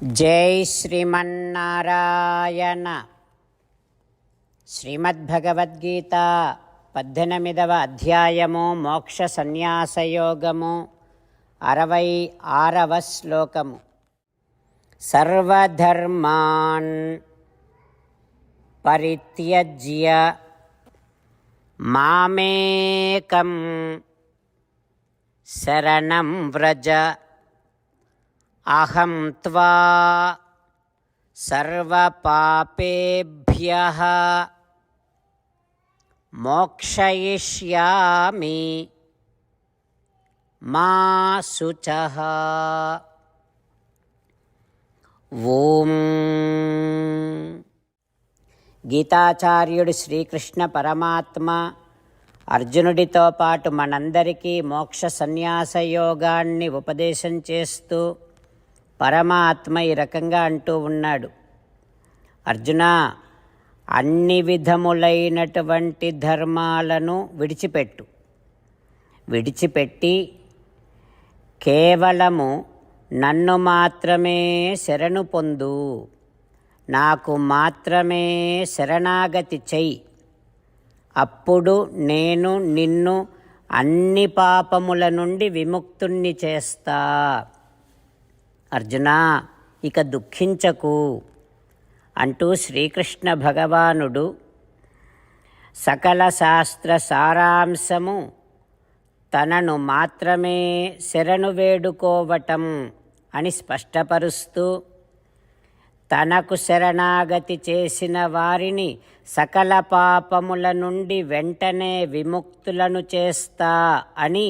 జై శ్రీమన్నారాయణ. శ్రీమద్భగవద్గీత 18వ అధ్యాయము మోక్ష సన్యాసయోగము 66వ శ్లోకము. సర్వధర్మాన్ పరిత్యజ్య మామేకం శరణం వ్రజ అహం త్వా సర్వపాపేభ్యః మోక్షయిష్యామి మా శుచః. ఓం. గీతాచార్యుడు శ్రీకృష్ణ పరమాత్మ అర్జునుడితో పాటు మనందరికీ మోక్ష సన్యాస యోగాన్ని ఉపదేశం చేస్తూ పరమాత్మ ఈ రకంగా అంటూ ఉన్నాడు, అర్జున, అన్ని విధములైనటువంటి ధర్మాలను విడిచిపెట్టి కేవలము నన్ను మాత్రమే శరణు పొందు, నాకు మాత్రమే శరణాగతి చెయ్యి, అప్పుడు నేను నిన్ను అన్ని పాపముల నుండి విముక్తుణ్ణి చేస్తా. అర్జున, ఇక దుఃఖించకు అంటూ శ్రీకృష్ణ భగవానుడు సకల శాస్త్ర సారాంశము తనను మాత్రమే శరణు వేడుకోవటం అని స్పష్టపరుస్తూ, తనకు శరణాగతి చేసిన వారిని సకల పాపముల నుండి వెంటనే విముక్తులను చేస్తా అని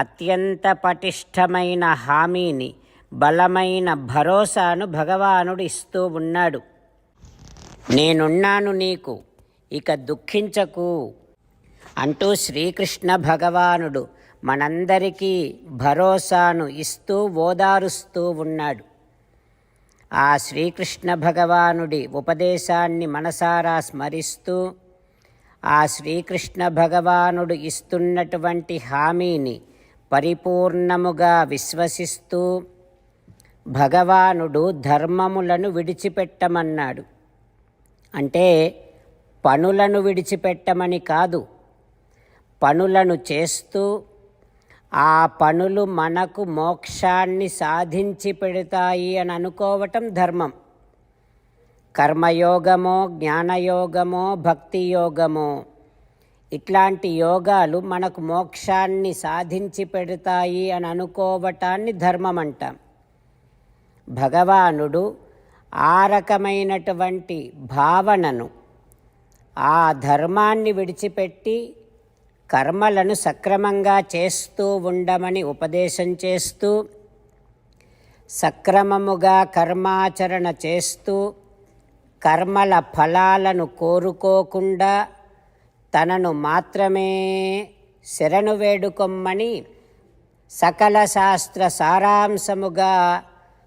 అత్యంత పటిష్టమైన హామీని, బలమైన భరోసాను భగవానుడు ఇస్తూ ఉన్నాడు. నేనున్నాను నీకు, ఇక దుఃఖించకు అంటూ శ్రీకృష్ణ భగవానుడు మనందరికీ భరోసాను ఇస్తూ ఓదారుస్తూ ఉన్నాడు. ఆ శ్రీకృష్ణ భగవానుడి ఉపదేశాన్ని మనసారా స్మరిస్తూ, ఆ శ్రీకృష్ణ భగవానుడు ఇస్తున్నటువంటి హామీని పరిపూర్ణముగా విశ్వసిస్తూ భగవానుడు ధర్మములను విడిచిపెట్టమన్నాడు. అంటే పనులను విడిచిపెట్టమని కాదు, పనులను చేస్తూ ఆ పనులు మనకు మోక్షాన్ని సాధించి పెడతాయి అని అనుకోవటం ధర్మం. కర్మయోగమో, జ్ఞానయోగమో, భక్తి యోగమో, ఇట్లాంటి యోగాలు మనకు మోక్షాన్ని సాధించి పెడతాయి అని అనుకోవటాన్ని ధర్మం అంటాం. భగవానుడు ఆ రకమైనటువంటి భావనను, ఆ ధర్మాన్ని విడిచిపెట్టి కర్మలను సక్రమంగా చేస్తూ ఉండమని ఉపదేశం చేస్తూ, సక్రమముగా కర్మాచరణ చేస్తూ కర్మల ఫలాలను కోరుకోకుండా తనను మాత్రమే శరణు వేడుకొమ్మని సకల శాస్త్ర సారాంశముగా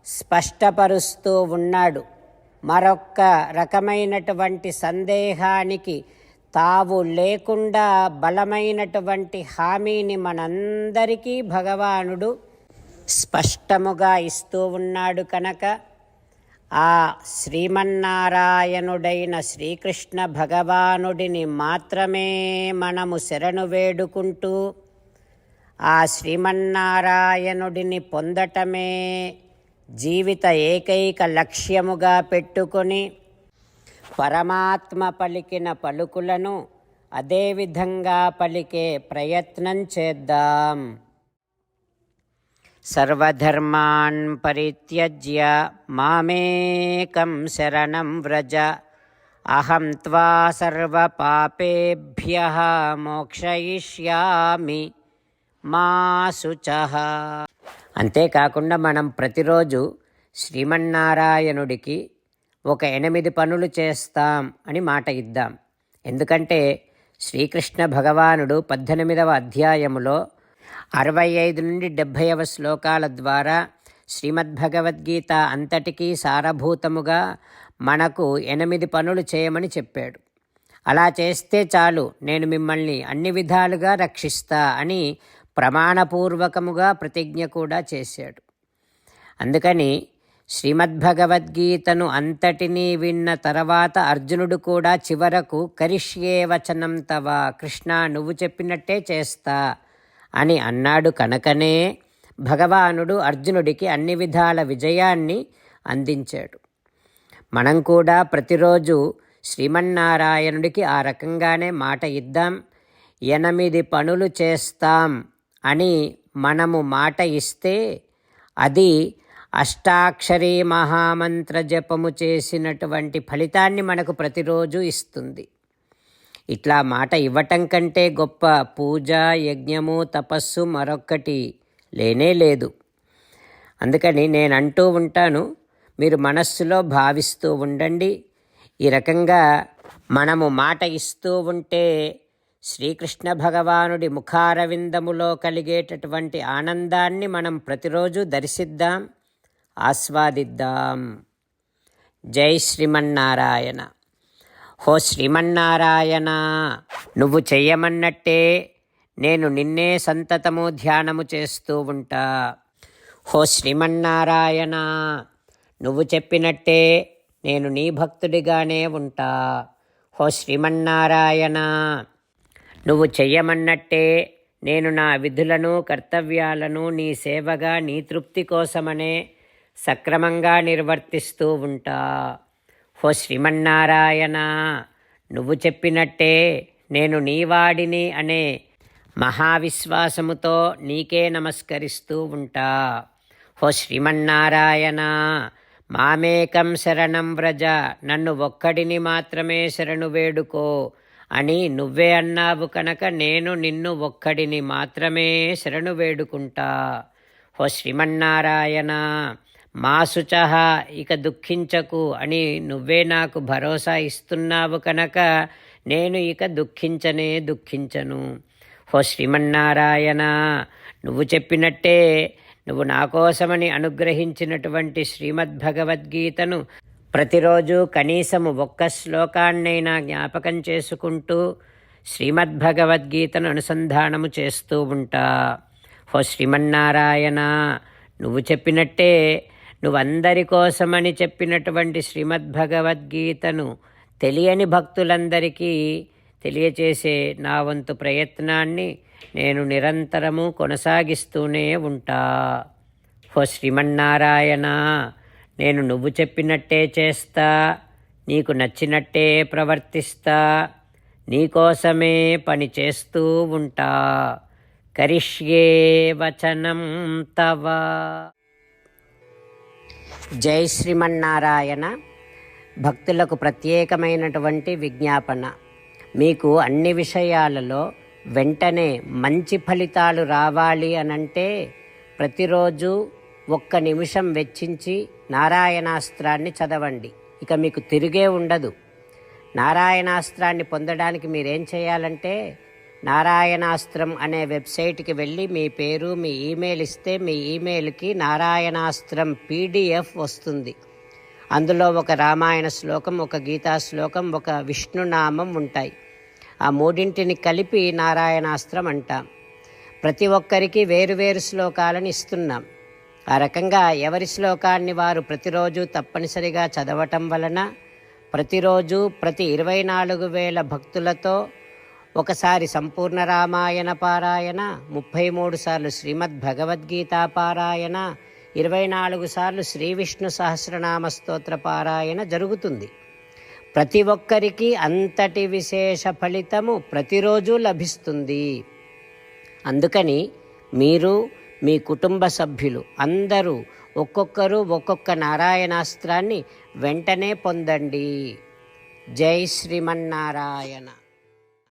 స్పష్టపరుస్తూ ఉన్నాడు. మరొక్క రకమైనటువంటి సందేహానికి తావు లేకుండా బలమైనటువంటి హామీని మనందరికీ భగవానుడు స్పష్టముగా ఇస్తూ ఉన్నాడు కనుక ఆ శ్రీమన్నారాయణుడైన శ్రీకృష్ణ భగవానుడిని మాత్రమే మనము శరణు వేడుకుంటూ ఆ శ్రీమన్నారాయణుడిని పొందటమే జీవిత ఏకైక లక్ష్యముగా పెట్టుకొని పరమాత్మ పలికిన పలుకులను అదేవిధంగా పలికే ప్రయత్నం చేద్దాం. సర్వధర్మాన్ పరిత్యజ్య మామేకం శరణం వ్రజ అహం త్వా సర్వపాపేభ్యః మోక్షయిష్యామి మా శుచః. అంతేకాకుండా మనం ప్రతిరోజు శ్రీమన్నారాయణుడికి ఒక 8 పనులు చేస్తాం అని మాట ఇద్దాం. ఎందుకంటే శ్రీకృష్ణ భగవానుడు 18వ అధ్యాయములో 65 నుండి 70వ శ్లోకాల ద్వారా శ్రీమద్భగవద్గీత అంతటికీ సారభూతముగా మనకు 8 పనులు చేయమని చెప్పాడు. అలా చేస్తే చాలు, నేను మిమ్మల్ని అన్ని విధాలుగా రక్షిస్తా అని ప్రమాణపూర్వకముగా ప్రతిజ్ఞ కూడా చేశాడు. అందుకని శ్రీమద్భగవద్గీతను అంతటినీ విన్న తర్వాత అర్జునుడు కూడా చివరకు కరిష్యే వచనం తవ, కృష్ణ నువ్వు చెప్పినట్టే చేస్తా అని అన్నాడు కనుకనే భగవానుడు అర్జునుడికి అన్ని విధాల విజయాన్ని అందించాడు. మనం కూడా ప్రతిరోజు శ్రీమన్నారాయణుడికి ఆ రకంగానే మాట ఇద్దాం. 8 పనులు చేస్తాం అని మనము మాట ఇస్తే అది అష్టాక్షరీ మహామంత్ర జపము చేసినటువంటి ఫలితాన్ని మనకు ప్రతిరోజు ఇస్తుంది. ఇట్లా మాట ఇవ్వటం కంటే గొప్ప పూజ, యజ్ఞము, తపస్సు మరొక్కటి లేనే లేదు. అందుకని నేను అంటూ ఉంటాను, మీరు మనస్సులో భావిస్తూ ఉండండి. ఈ రకంగా మనము మాట ఇస్తూ ఉంటే శ్రీకృష్ణ భగవానుడి ముఖారవిందములో కలిగేటటువంటి ఆనందాన్ని మనం ప్రతిరోజు దర్శిద్దాం, ఆస్వాదిద్దాం. జై శ్రీమన్నారాయణ. హో శ్రీమన్నారాయణ, నువ్వు చెయ్యమన్నట్టే నేను నిన్నే సంతతము ధ్యానము చేస్తూ ఉంటా. హో శ్రీమన్నారాయణ, నువ్వు చెప్పినట్టే నేను నీ భక్తుడిగానే ఉంటా. హో శ్రీమన్నారాయణ, నువ్వు చెయ్యమన్నట్టే నేను నా విధులను, కర్తవ్యాలను నీ సేవగా, నీ తృప్తి కోసమనే సక్రమంగా నిర్వర్తిస్తూ ఉంటా. హో శ్రీమన్నారాయణ, నువ్వు చెప్పినట్టే నేను నీవాడిని అనే మహావిశ్వాసముతో నీకే నమస్కరిస్తూ ఉంటా. హో శ్రీమన్నారాయణ, మామేకం శరణం వ్రజ, నన్ను ఒక్కడిని మాత్రమే శరణు వేడుకో అని నువ్వే అన్నావు కనుక నేను నిన్ను ఒక్కడిని మాత్రమే శరణు వేడుకుంటా. హో శ్రీమన్నారాయణ, మా శుచః, ఇక దుఃఖించకు అని నువ్వే నాకు భరోసా ఇస్తున్నావు కనుక నేను ఇక దుఃఖించను. హో శ్రీమన్నారాయణ, నువ్వు చెప్పినట్టే నువ్వు నా కోసమని అనుగ్రహించినటువంటి శ్రీమద్భగవద్గీతను ప్రతిరోజు కనీసము 1 శ్లోకాన్నైనా జ్ఞాపకం చేసుకుంటూ శ్రీమద్భగవద్గీతను అనుసంధానము చేస్తూ ఉంటా. హో శ్రీమన్నారాయణ, నువ్వు చెప్పినట్టే నువ్వందరి కోసమని చెప్పినటువంటి శ్రీమద్భగవద్గీతను తెలియని భక్తులందరికీ తెలియచేసే నా వంతు ప్రయత్నాన్ని నేను నిరంతరము కొనసాగిస్తూనే ఉంటా. హో శ్రీమన్నారాయణ, నేను నువ్వు చెప్పినట్టే చేస్తా, నీకు నచ్చినట్టే ప్రవర్తిస్తా, నీకోసమే పని చేస్తూ ఉంటా. కరిష్యే వచనం తవ. జై శ్రీమన్నారాయణ. భక్తులకు ప్రత్యేకమైనటువంటి విజ్ఞాపన. మీకు అన్ని విషయాలలో వెంటనే మంచి ఫలితాలు రావాలి అనంటే ప్రతిరోజు 1 నిమిషం వెచ్చించి నారాయణాస్త్రాన్ని చదవండి. ఇక మీకు తిరిగే ఉండదు. నారాయణాస్త్రాన్ని పొందడానికి మీరేం చేయాలంటే నారాయణాస్త్రం అనే వెబ్సైట్కి వెళ్ళి మీ పేరు, మీ ఈమెయిల్ ఇస్తే మీ ఈమెయిల్కి నారాయణాస్త్రం PDF వస్తుంది. అందులో ఒక రామాయణ శ్లోకం, ఒక గీతా శ్లోకం, ఒక విష్ణునామం ఉంటాయి. ఆ 3ంటిని కలిపి నారాయణాస్త్రం అంటాం. ప్రతి ఒక్కరికి వేరువేరు శ్లోకాలను ఇస్తున్నాం. ఆ రకంగా ఎవరి శ్లోకాన్ని వారు ప్రతిరోజు తప్పనిసరిగా చదవటం వలన ప్రతిరోజు ప్రతి 24,000 భక్తులతో ఒకసారి సంపూర్ణ రామాయణ పారాయణ, 33 సార్లు శ్రీమద్భగవద్గీత పారాయణ, 24 సార్లు శ్రీ విష్ణు సహస్రనామ స్తోత్ర పారాయణ జరుగుతుంది. ప్రతి ఒక్కరికి అంతటి విశేష ఫలితము ప్రతిరోజు లభిస్తుంది. అందుకని మీరు, మీ కుటుంబ సభ్యులు అందరూ ఒక్కొక్కరు ఒక్కొక్క నారాయణాస్త్రాన్ని వెంటనే పొందండి. జై శ్రీమన్నారాయణ.